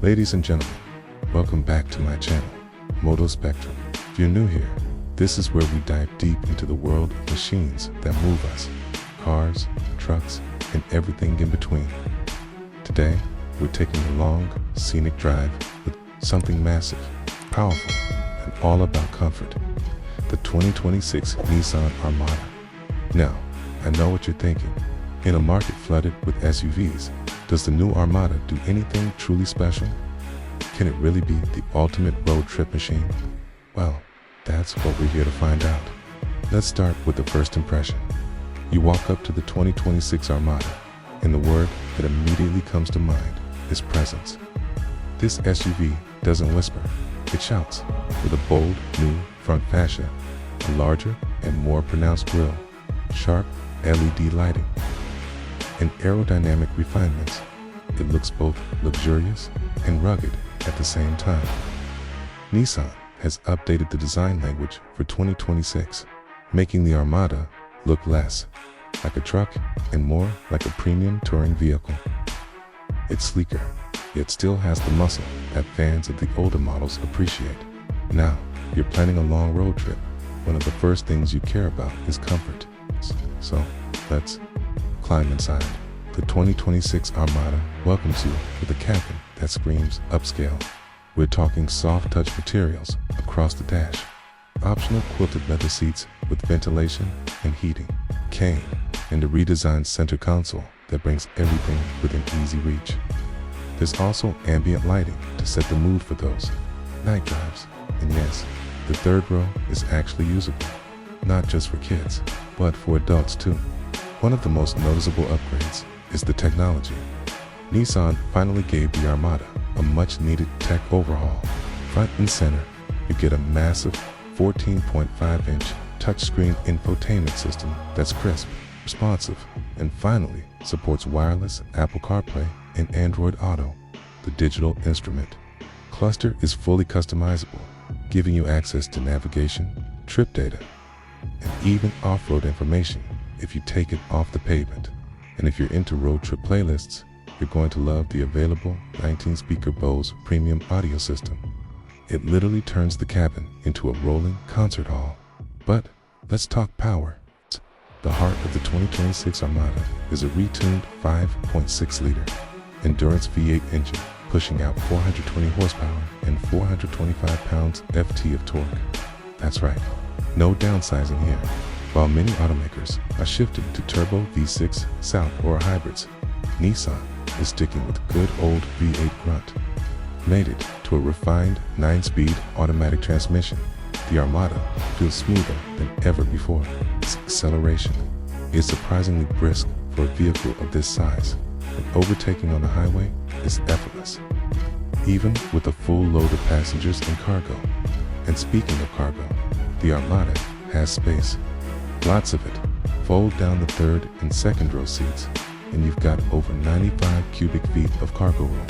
Ladies and gentlemen, welcome back to my channel, MotoSpectrum. If you're new here, this is where we dive deep into the world of machines that move us, cars, trucks, and everything in between. Today, we're taking a long, scenic drive with something massive, powerful, and all about comfort. The 2026 Nissan Armada. Now, I know what you're thinking. In a market flooded with SUVs, does the new Armada do anything truly special? Can it really be the ultimate road trip machine? Well, that's what we're here to find out. Let's start with the first impression. You walk up to the 2026 Armada, and the word that immediately comes to mind is presence. This SUV doesn't whisper, it shouts, with a bold, new front fascia, a larger and more pronounced grille, sharp LED lighting, and aerodynamic refinements. It looks both luxurious and rugged at the same time. Nissan has updated the design language for 2026, making the Armada look less like a truck and more like a premium touring vehicle. It's sleeker, yet still has the muscle that fans of the older models appreciate. Now, you're planning a long road trip. One of the first things you care about is comfort. So, let's climb inside. The 2026 Armada welcomes you with a cabin that screams upscale. We're talking soft touch materials across the dash, optional quilted leather seats with ventilation and heating, cane, and a redesigned center console that brings everything within easy reach. There's also ambient lighting to set the mood for those night drives. And yes, the third row is actually usable, not just for kids, but for adults too. One of the most noticeable upgrades is the technology. Nissan finally gave the Armada a much-needed tech overhaul. Front and center, you get a massive 14.5-inch touchscreen infotainment system that's crisp, responsive, and finally supports wireless Apple CarPlay and Android Auto, the digital instrument. Cluster is fully customizable, giving you access to navigation, trip data, and even off-road information if you take it off the pavement. And if you're into road trip playlists, you're going to love the available 19-speaker Bose premium audio system. It literally turns the cabin into a rolling concert hall. But let's talk power. The heart of the 2026 Armada is a retuned 5.6-liter endurance V8 engine, pushing out 420 horsepower and 425 pounds FT of torque. That's right, no downsizing here. While many automakers are shifting to turbo V6, South, or hybrids, Nissan is sticking with good old V8 grunt. Mated to a refined 9-speed automatic transmission, the Armada feels smoother than ever before. Its acceleration is surprisingly brisk for a vehicle of this size, and overtaking on the highway is effortless, even with a full load of passengers and cargo. And speaking of cargo, the Armada has space. Lots of it. Fold down the third and second row seats, and you've got over 95 cubic feet of cargo room.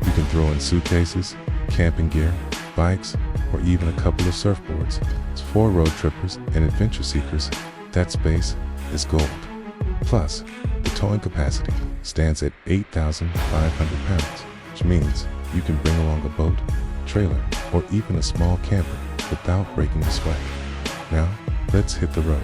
You can throw in suitcases, camping gear, bikes, or even a couple of surfboards. It's for road trippers and adventure seekers. That space is gold. Plus, the towing capacity stands at 8,500 pounds, which means you can bring along a boat, trailer, or even a small camper without breaking a sweat. Now, let's hit the road.